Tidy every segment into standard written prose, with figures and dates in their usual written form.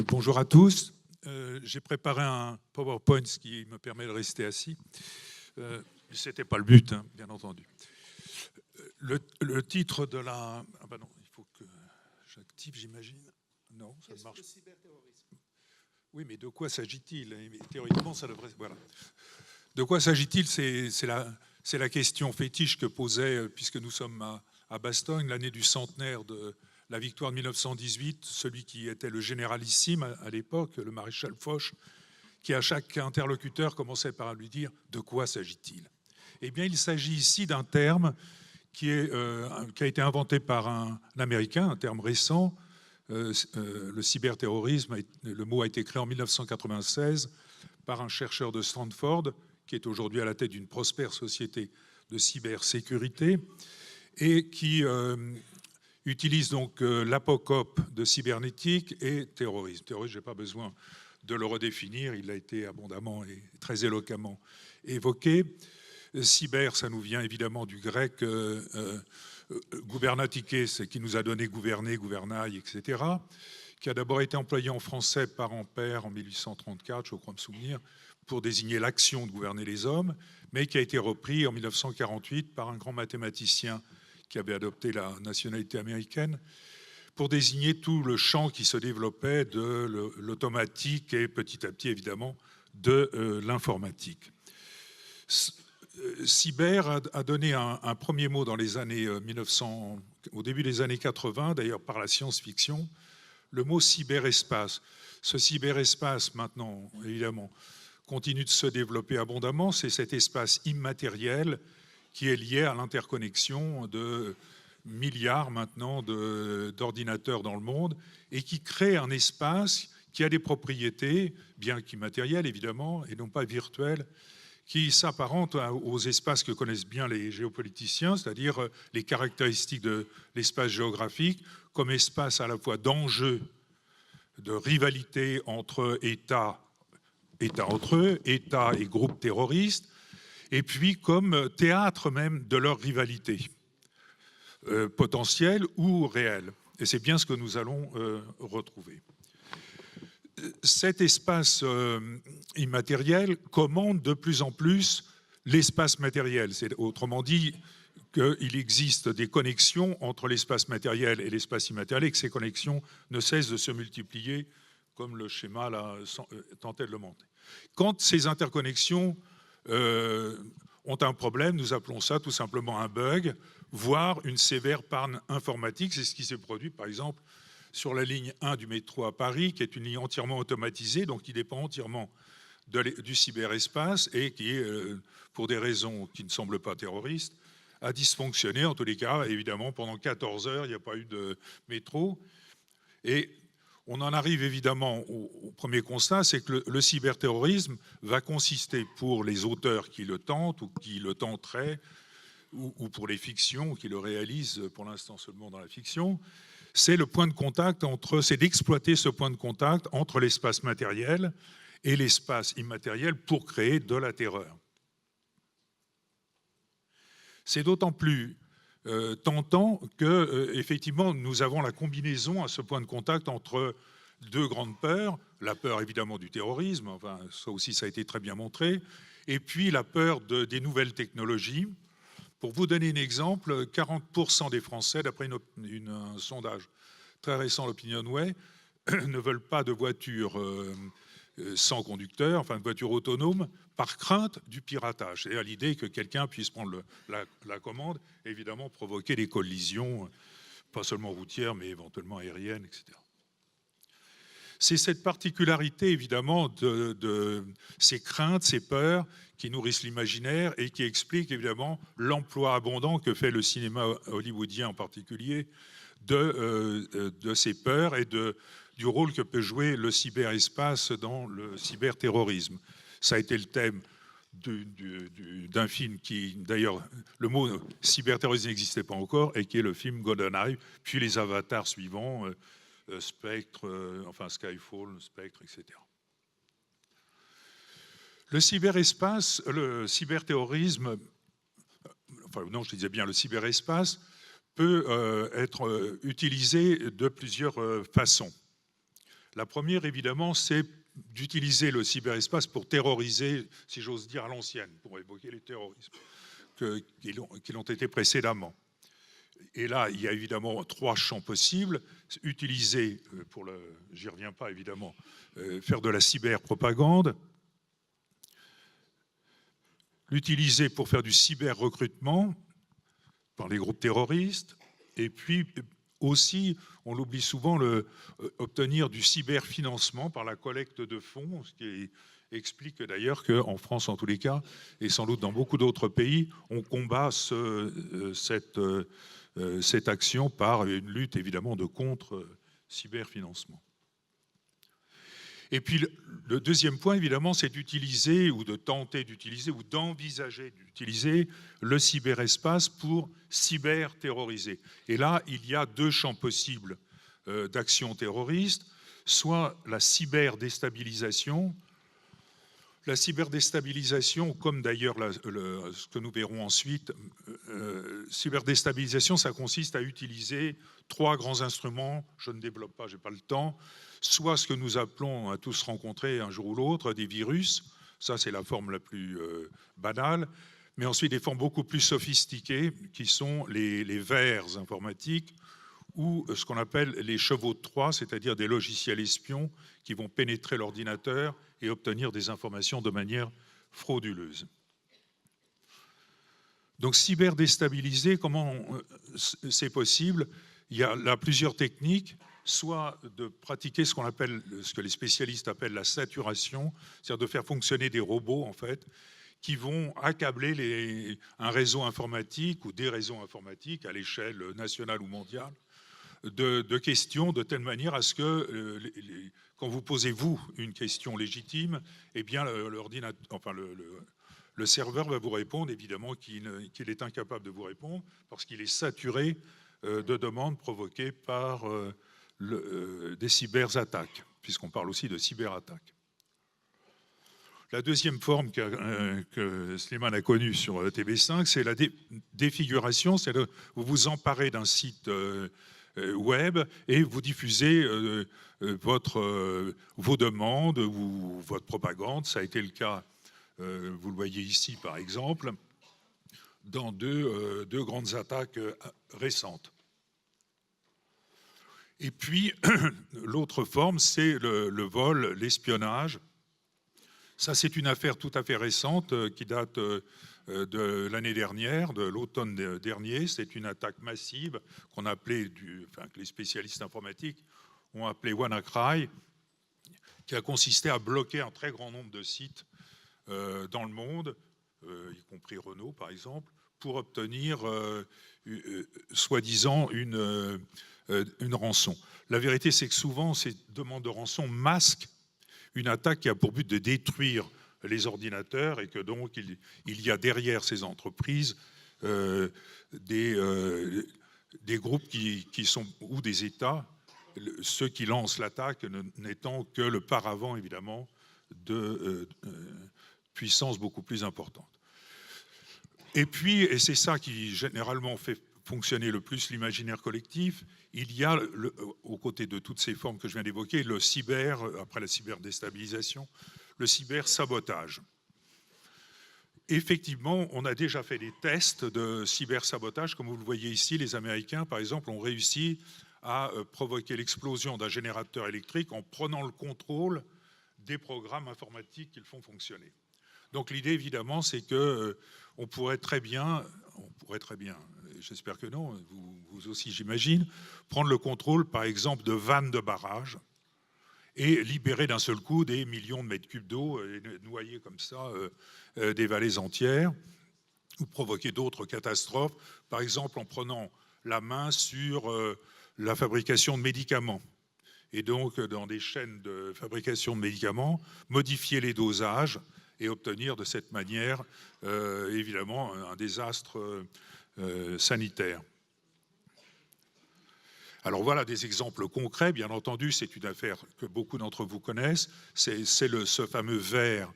Bonjour à tous. J'ai préparé un PowerPoint qui me permet de rester assis. Ce n'était pas le but, hein, bien entendu. Le titre de la... Ah ben non, il faut que j'active, j'imagine. Non, ça ne marche pas. Oui, mais de quoi s'agit-il? Théoriquement, ça devrait... Voilà. De quoi s'agit-il? C'est la question fétiche que posait, puisque nous sommes à Bastogne, l'année du centenaire de la victoire de 1918, celui qui était le généralissime à l'époque, le maréchal Foch, qui à chaque interlocuteur commençait par lui dire « De quoi s'agit-il » Eh bien, il s'agit ici d'un terme qui a été inventé par un Américain, un terme récent. Le cyberterrorisme, le mot a été créé en 1996 par un chercheur de Stanford, qui est aujourd'hui à la tête d'une prospère société de cybersécurité, et qui utilise donc l'apocope de cybernétique et terrorisme. Terrorisme, je n'ai pas besoin de le redéfinir, il a été abondamment et très éloquemment évoqué. Cyber, ça nous vient évidemment du grec gouvernatike, c'est qui nous a donné gouverner, gouvernail, etc., qui a d'abord été employé en français par Ampère en 1834, je crois me souvenir, pour désigner l'action de gouverner les hommes, mais qui a été repris en 1948 par un grand mathématicien qui avait adopté la nationalité américaine, pour désigner tout le champ qui se développait de l'automatique et petit à petit, évidemment, de l'informatique. Cyber a donné un premier mot dans les années 1900, au début des années 80, d'ailleurs par la science-fiction, le mot cyberespace. Ce cyberespace, maintenant, évidemment, continue de se développer abondamment. C'est cet espace immatériel qui est lié à l'interconnexion de milliards maintenant d'ordinateurs dans le monde et qui crée un espace qui a des propriétés, bien qu'immatérielles évidemment, et non pas virtuelles, qui s'apparentent aux espaces que connaissent bien les géopoliticiens, c'est-à-dire les caractéristiques de l'espace géographique comme espace à la fois d'enjeux, de rivalité entre États entre eux, États et groupes terroristes, et puis comme théâtre même de leur rivalité, potentielle ou réelle. Et c'est bien ce que nous allons retrouver. Cet espace immatériel commande de plus en plus l'espace matériel. Autrement dit, qu'il existe des connexions entre l'espace matériel et l'espace immatériel et que ces connexions ne cessent de se multiplier, comme le schéma là, tentait de le montrer. Quand ces interconnexions ont un problème, nous appelons ça tout simplement un bug, voire une sévère panne informatique. C'est ce qui s'est produit, par exemple, sur la ligne 1 du métro à Paris, qui est une ligne entièrement automatisée, donc qui dépend entièrement du cyberespace et qui, pour des raisons qui ne semblent pas terroristes, a dysfonctionné. En tous les cas, évidemment, pendant 14 heures, il n'y a pas eu de métro. Et on en arrive évidemment au premier constat, c'est que le cyberterrorisme va consister pour les auteurs qui le tentent ou qui le tenteraient, ou pour les fictions qui le réalisent pour l'instant seulement dans la fiction, c'est le point de contact c'est d'exploiter ce point de contact entre l'espace matériel et l'espace immatériel pour créer de la terreur. C'est d'autant plus tentant que, effectivement, nous avons la combinaison à ce point de contact entre deux grandes peurs, la peur évidemment du terrorisme, enfin ça aussi ça a été très bien montré, et puis la peur des nouvelles technologies. Pour vous donner un exemple, 40% des Français, d'après un sondage très récent, l'Opinionway, ne veulent pas de voitures sans conducteur, enfin de voitures autonomes, par crainte du piratage. C'est-à-dire l'idée que quelqu'un puisse prendre la commande et évidemment provoquer des collisions, pas seulement routières, mais éventuellement aériennes, etc. C'est cette particularité, évidemment, de ces craintes, ces peurs qui nourrissent l'imaginaire et qui expliquent, évidemment, l'emploi abondant que fait le cinéma hollywoodien en particulier de ces peurs et du rôle que peut jouer le cyberespace dans le cyberterrorisme. Ça a été le thème d'un film qui, d'ailleurs, le mot cyberterrorisme n'existait pas encore, et qui est le film GoldenEye, puis les avatars suivants, Spectre, enfin Skyfall, Spectre, etc. Le cyberespace, le cyberterrorisme, enfin non, je disais bien le cyberespace, peut être utilisé de plusieurs façons. La première, évidemment, c'est d'utiliser le cyberespace pour terroriser, si j'ose dire, à l'ancienne, pour évoquer les terrorismes qui l'ont été précédemment. Et là, il y a évidemment 3 champs possibles. Utiliser, j'y reviens pas évidemment, faire de la cyberpropagande, l'utiliser pour faire du cyber-recrutement par les groupes terroristes, et puis aussi, on l'oublie souvent, obtenir du cyberfinancement par la collecte de fonds, ce qui explique d'ailleurs qu'en France, en tous les cas, et sans doute dans beaucoup d'autres pays, on combat cette action par une lutte évidemment de contre-cyberfinancement. Et puis le deuxième point, évidemment, c'est d'utiliser ou de tenter d'utiliser ou d'envisager d'utiliser le cyberespace pour cyber-terroriser. Et là, il y a 2 champs possibles d'action terroriste, soit la cyberdéstabilisation. La cyberdéstabilisation, comme d'ailleurs ce que nous verrons ensuite, cyberdéstabilisation, ça consiste à utiliser 3 grands instruments, je ne développe pas, je n'ai pas le temps, soit ce que nous appelons à tous rencontrer un jour ou l'autre, des virus, ça c'est la forme la plus banale, mais ensuite des formes beaucoup plus sophistiquées qui sont les vers informatiques ou ce qu'on appelle les chevaux de Troie, c'est-à-dire des logiciels espions qui vont pénétrer l'ordinateur et obtenir des informations de manière frauduleuse. Donc cyberdéstabiliser, comment c'est possible? Il y a là plusieurs techniques, soit de pratiquer ce que les spécialistes appellent la saturation, c'est-à-dire de faire fonctionner des robots en fait, qui vont accabler un réseau informatique ou des réseaux informatiques à l'échelle nationale ou mondiale de questions de telle manière à ce que quand vous posez vous une question légitime, eh bien le serveur va vous répondre évidemment qu'il est incapable de vous répondre parce qu'il est saturé de demandes provoquées par des cyberattaques, puisqu'on parle aussi de cyberattaques. La deuxième forme que Slimane a connue sur TV5, c'est la défiguration, c'est vous vous emparez d'un site web et vous diffusez vos demandes ou votre propagande. Ça a été le cas, vous le voyez ici par exemple, dans deux grandes attaques récentes. Et puis, l'autre forme, c'est le vol, l'espionnage. Ça, c'est une affaire tout à fait récente qui date de l'année dernière, de l'automne dernier. C'est une attaque massive qu'on appelait, que les spécialistes informatiques ont appelé WannaCry, qui a consisté à bloquer un très grand nombre de sites dans le monde, y compris Renault par exemple, pour obtenir soi-disant une rançon. La vérité, c'est que souvent, ces demandes de rançon masquent une attaque qui a pour but de détruire les ordinateurs et que donc il y a derrière ces entreprises des groupes qui sont, ou des États, ceux qui lancent l'attaque n'étant que le paravent, évidemment, de puissance beaucoup plus importante. Et puis, et c'est ça qui généralement fait fonctionner le plus l'imaginaire collectif, il y a, aux côtés de toutes ces formes que je viens d'évoquer, le cyber, après la cyberdéstabilisation, le cybersabotage. Effectivement, on a déjà fait des tests de cybersabotage. Comme vous le voyez ici, les Américains, par exemple, ont réussi à provoquer l'explosion d'un générateur électrique en prenant le contrôle des programmes informatiques qu'ils font fonctionner. Donc l'idée, évidemment, c'est que on pourrait très bien, j'espère que non, vous aussi j'imagine, prendre le contrôle, par exemple, de vannes de barrages et libérer d'un seul coup des millions de mètres cubes d'eau et noyer comme ça des vallées entières ou provoquer d'autres catastrophes, par exemple en prenant la main sur la fabrication de médicaments. Et donc, dans des chaînes de fabrication de médicaments, modifier les dosages et obtenir de cette manière, évidemment, un désastre sanitaire. Alors voilà des exemples concrets. Bien entendu, c'est une affaire que beaucoup d'entre vous connaissent. C'est ce fameux ver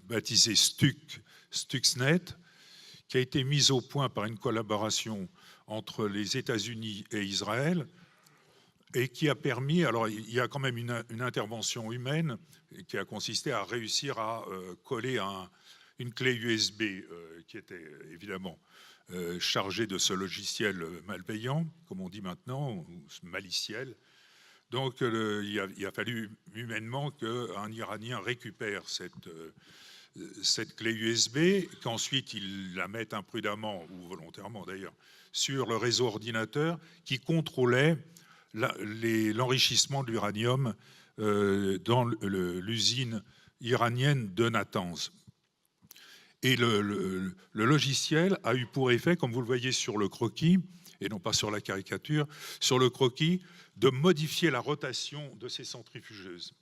baptisé Stuxnet, qui a été mis au point par une collaboration entre les États-Unis et Israël. et qui a permis, alors il y a quand même une intervention humaine qui a consisté à réussir à coller une clé USB qui était évidemment chargée de ce logiciel malveillant, comme on dit maintenant, ou maliciel. Donc il a fallu humainement qu'un Iranien récupère cette clé USB, qu'ensuite il la mette imprudemment, ou volontairement d'ailleurs, sur le réseau ordinateur qui contrôlait l'enrichissement de l'uranium dans l'usine iranienne de Natanz. Et le logiciel a eu pour effet, comme vous le voyez sur le croquis, et non pas sur la caricature, sur le croquis, de modifier la rotation de ces centrifugeuses.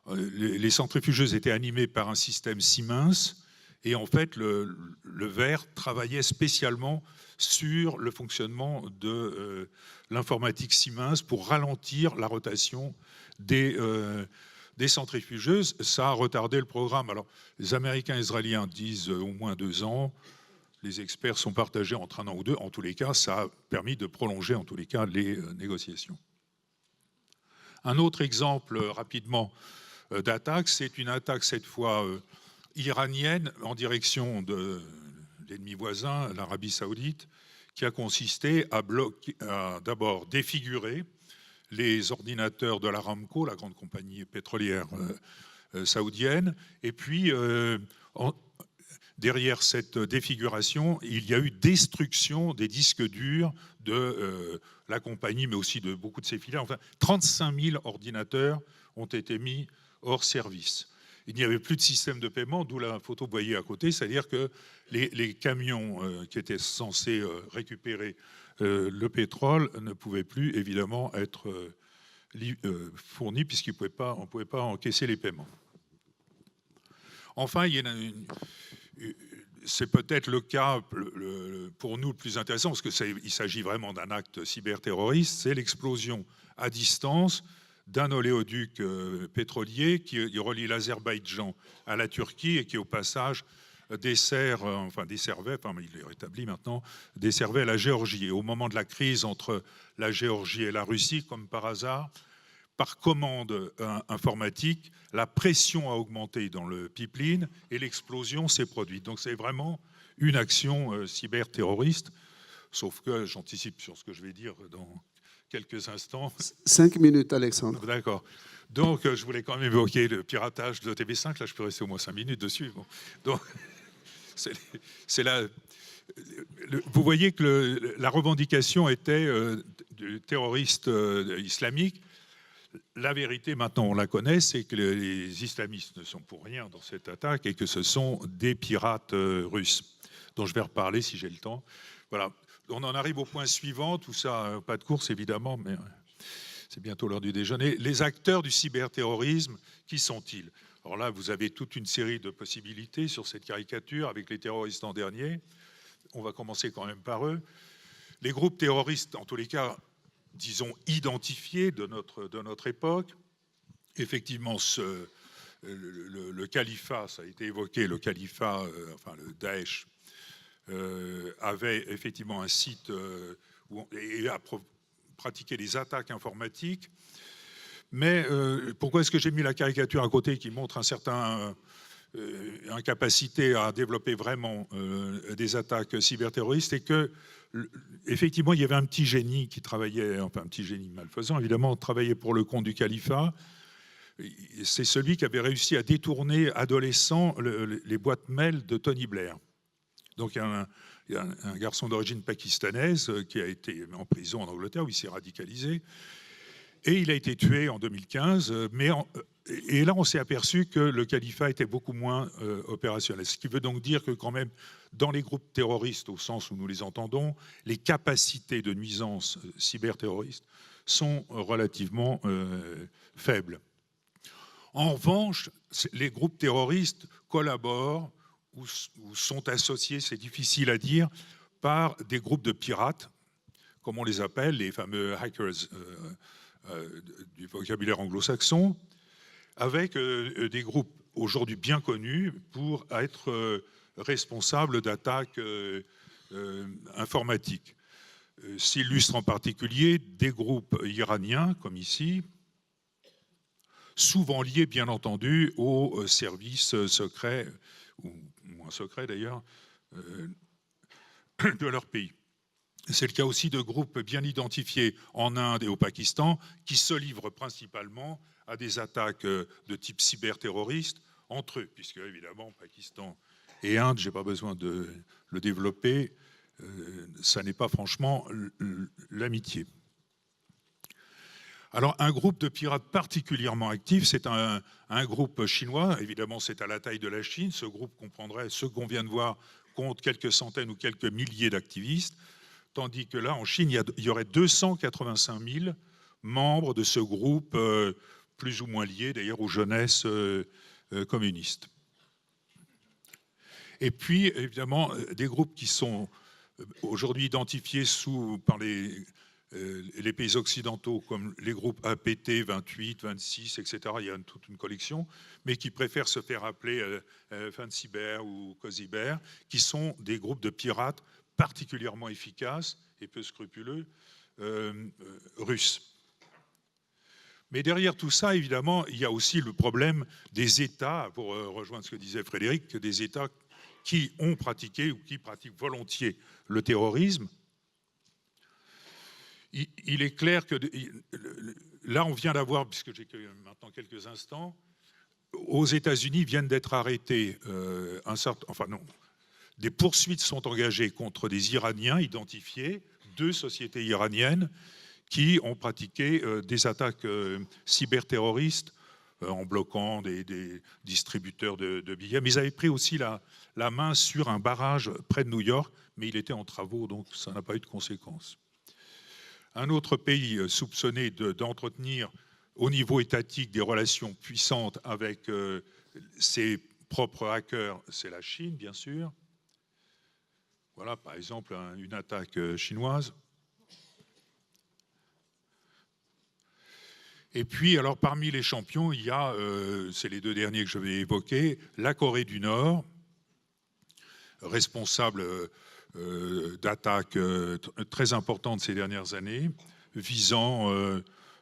Les centrifugeuses étaient animées par un système Siemens, et en fait, le verre travaillait spécialement sur le fonctionnement de l'informatique Siemens pour ralentir la rotation des centrifugeuses. Ça a retardé le programme. Alors, les Américains et Israéliens disent au moins 2 ans. Les experts sont partagés entre 1 an ou 2. En tous les cas, ça a permis de prolonger en tous les cas les négociations. Un autre exemple rapidement d'attaque, c'est une attaque cette fois iranienne en direction de l'ennemi voisin, l'Arabie saoudite, qui a consisté à d'abord défigurer les ordinateurs de l'Aramco, la grande compagnie pétrolière saoudienne, et puis derrière cette défiguration, il y a eu destruction des disques durs de la compagnie, mais aussi de beaucoup de ses filiales. Enfin, 35 000 ordinateurs ont été mis hors service. Il n'y avait plus de système de paiement, d'où la photo que vous voyez à côté, c'est-à-dire que les camions qui étaient censés récupérer le pétrole ne pouvaient plus évidemment être fournis puisqu'on ne pouvait pas encaisser les paiements. Enfin, c'est peut-être le cas pour nous le plus intéressant, parce qu'il s'agit vraiment d'un acte cyberterroriste, c'est l'explosion à distance d'un oléoduc pétrolier qui relie l'Azerbaïdjan à la Turquie et qui, au passage, desservait, il est rétabli maintenant, desservait la Géorgie. Et au moment de la crise entre la Géorgie et la Russie, comme par hasard, par commande informatique, la pression a augmenté dans le pipeline et l'explosion s'est produite. Donc c'est vraiment une action cyberterroriste, sauf que j'anticipe sur ce que je vais dire dans quelques instants. 5 minutes, Alexandre. D'accord. Donc je voulais quand même évoquer le piratage de TV5. Là, je peux rester au moins 5 minutes dessus. Bon. Donc c'est là. Vous voyez que la revendication était du terroriste islamique. La vérité, maintenant, on la connaît, c'est que les islamistes ne sont pour rien dans cette attaque et que ce sont des pirates russes, dont je vais reparler si j'ai le temps. Voilà. On en arrive au point suivant. Tout ça, pas de course, évidemment, mais c'est bientôt l'heure du déjeuner. Les acteurs du cyberterrorisme, qui sont-ils? Alors là, vous avez toute une série de possibilités sur cette caricature avec les terroristes en dernier. On va commencer quand même par eux. Les groupes terroristes, en tous les cas, disons, identifiés de notre époque. Effectivement, le califat, ça a été évoqué, le califat, le Daesh, avait effectivement un site où a pratiqué des attaques informatiques. Mais pourquoi est-ce que j'ai mis la caricature à côté qui montre un certain incapacité à développer vraiment des attaques cyberterroristes, et que effectivement il y avait un petit génie qui travaillait, enfin un petit génie malfaisant évidemment, travaillait pour le compte du califat. C'est celui qui avait réussi à détourner adolescent les boîtes mail de Tony Blair. Donc il y a un garçon d'origine pakistanaise qui a été en prison en Angleterre où il s'est radicalisé. Et il a été tué en 2015, et là on s'est aperçu que le califat était beaucoup moins opérationnel. Ce qui veut donc dire que quand même, dans les groupes terroristes, au sens où nous les entendons, les capacités de nuisance cyberterroristes sont relativement faibles. En revanche, les groupes terroristes collaborent ou sont associés, c'est difficile à dire, par des groupes de pirates, comme on les appelle, les fameux hackers du vocabulaire anglo-saxon, avec des groupes aujourd'hui bien connus pour être responsables d'attaques informatiques. s'illustrent en particulier des groupes iraniens, comme ici, souvent liés, bien entendu, aux services secrets, ou moins secrets d'ailleurs, de leur pays. C'est le cas aussi de groupes bien identifiés en Inde et au Pakistan qui se livrent principalement à des attaques de type cyberterroriste entre eux, puisque évidemment Pakistan et Inde, je n'ai pas besoin de le développer, ça n'est pas franchement l'amitié. Alors un groupe de pirates particulièrement actif, c'est un groupe chinois, évidemment c'est à la taille de la Chine, ce groupe comprendrait, ce qu'on vient de voir, compte quelques centaines ou quelques milliers d'activistes, tandis que là, en Chine, il y aurait 285 000 membres de ce groupe, plus ou moins liés d'ailleurs aux jeunesses communistes. Et puis, évidemment, des groupes qui sont aujourd'hui identifiés par les pays occidentaux comme les groupes APT 28, 26, etc. Il y a toute une collection, mais qui préfèrent se faire appeler Fancyber ou Cosiber, qui sont des groupes de pirates particulièrement efficaces et peu scrupuleux russes. Mais derrière tout ça, évidemment, il y a aussi le problème des États, pour rejoindre ce que disait Frédéric, des États qui ont pratiqué ou qui pratiquent volontiers le terrorisme. Il est clair que là, on vient d'avoir, puisque j'ai maintenant quelques instants, aux États-Unis viennent d'être arrêtés des poursuites sont engagées contre des Iraniens identifiés, 2 sociétés iraniennes qui ont pratiqué des attaques cyberterroristes en bloquant des distributeurs de billets. Mais ils avaient pris aussi la main sur un barrage près de New York, mais il était en travaux, donc ça n'a pas eu de conséquences. Un autre pays soupçonné d'entretenir au niveau étatique des relations puissantes avec ses propres hackers, c'est la Chine, bien sûr. Voilà, par exemple, une attaque chinoise. Et puis, alors, parmi les champions, il y a, c'est les 2 derniers que je vais évoquer, la Corée du Nord, responsable d'attaques très importantes ces dernières années, visant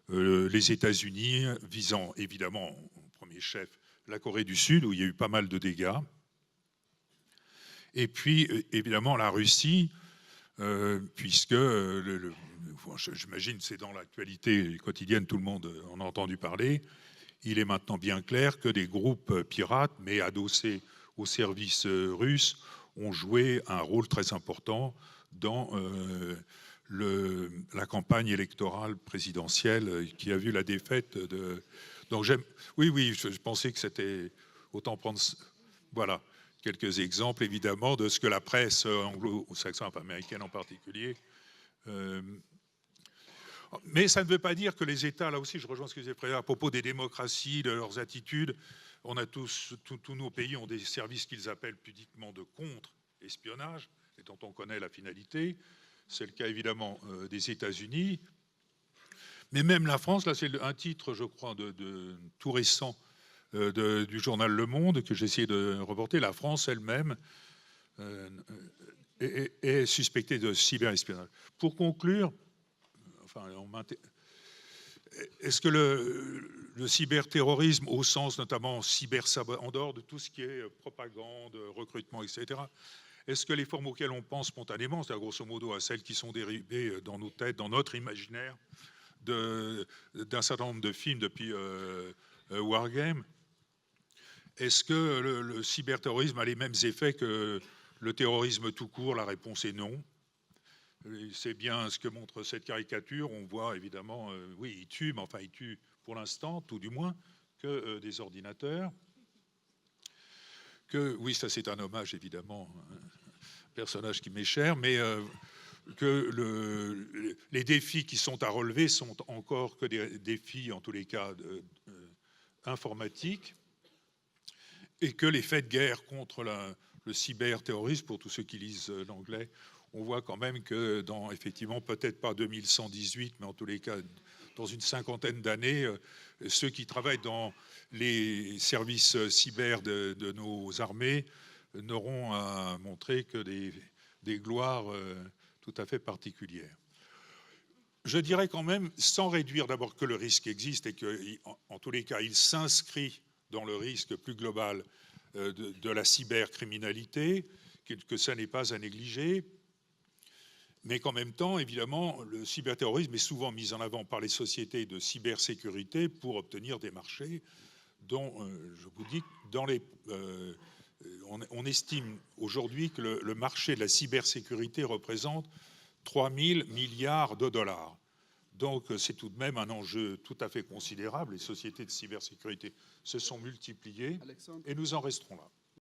les États-Unis, visant évidemment, en premier chef, la Corée du Sud, où il y a eu pas mal de dégâts. Et puis, évidemment, la Russie, puisque, j'imagine c'est dans l'actualité quotidienne, tout le monde en a entendu parler, il est maintenant bien clair que des groupes pirates, mais adossés aux services russes, ont joué un rôle très important dans la campagne électorale présidentielle qui a vu la défaite de... Donc oui, je pensais que c'était... Autant prendre... Voilà. Quelques exemples, évidemment, de ce que la presse anglo-saxonne, enfin américaine en particulier. Mais ça ne veut pas dire que les États, là aussi, je rejoins ce que disait Frédéric à propos des démocraties, de leurs attitudes. On a tous nos pays ont des services qu'ils appellent pudiquement de contre-espionnage, et dont on connaît la finalité. C'est le cas, évidemment, des États-Unis. Mais même la France, là, c'est un titre, je crois, de tout récent, du journal Le Monde que j'ai essayé de reporter. La France elle-même est suspectée de cyberespionnage. Pour conclure, est-ce que le cyberterrorisme, au sens notamment en dehors de tout ce qui est propagande, recrutement, etc., est-ce que les formes auxquelles on pense spontanément, c'est-à-dire grosso modo à celles qui sont dérivées dans nos têtes, dans notre imaginaire, d'un certain nombre de films depuis Wargame, est-ce que le cyberterrorisme a les mêmes effets que le terrorisme tout court? La réponse est non. C'est bien ce que montre cette caricature. On voit évidemment, oui, il tue, mais enfin il tue pour l'instant, tout du moins, que des ordinateurs. Oui, ça c'est un hommage évidemment, un personnage qui m'est cher, mais que les défis qui sont à relever sont encore que des défis, en tous les cas, informatiques, et que les faits de guerre contre le cyberterrorisme, pour tous ceux qui lisent l'anglais, on voit quand même que dans, effectivement, peut-être pas 2118, mais en tous les cas, dans une cinquantaine d'années, ceux qui travaillent dans les services cyber de nos armées n'auront à montrer que des gloires tout à fait particulières. Je dirais quand même, sans réduire d'abord que le risque existe et qu'en tous les cas, il s'inscrit dans le risque plus global de la cybercriminalité, que ça n'est pas à négliger, mais qu'en même temps, évidemment, le cyberterrorisme est souvent mis en avant par les sociétés de cybersécurité pour obtenir des marchés dont, je vous dis, on estime aujourd'hui que le marché de la cybersécurité représente 3 000 milliards de dollars. Donc c'est tout de même un enjeu tout à fait considérable. Les sociétés de cybersécurité se sont multipliées et nous en resterons là.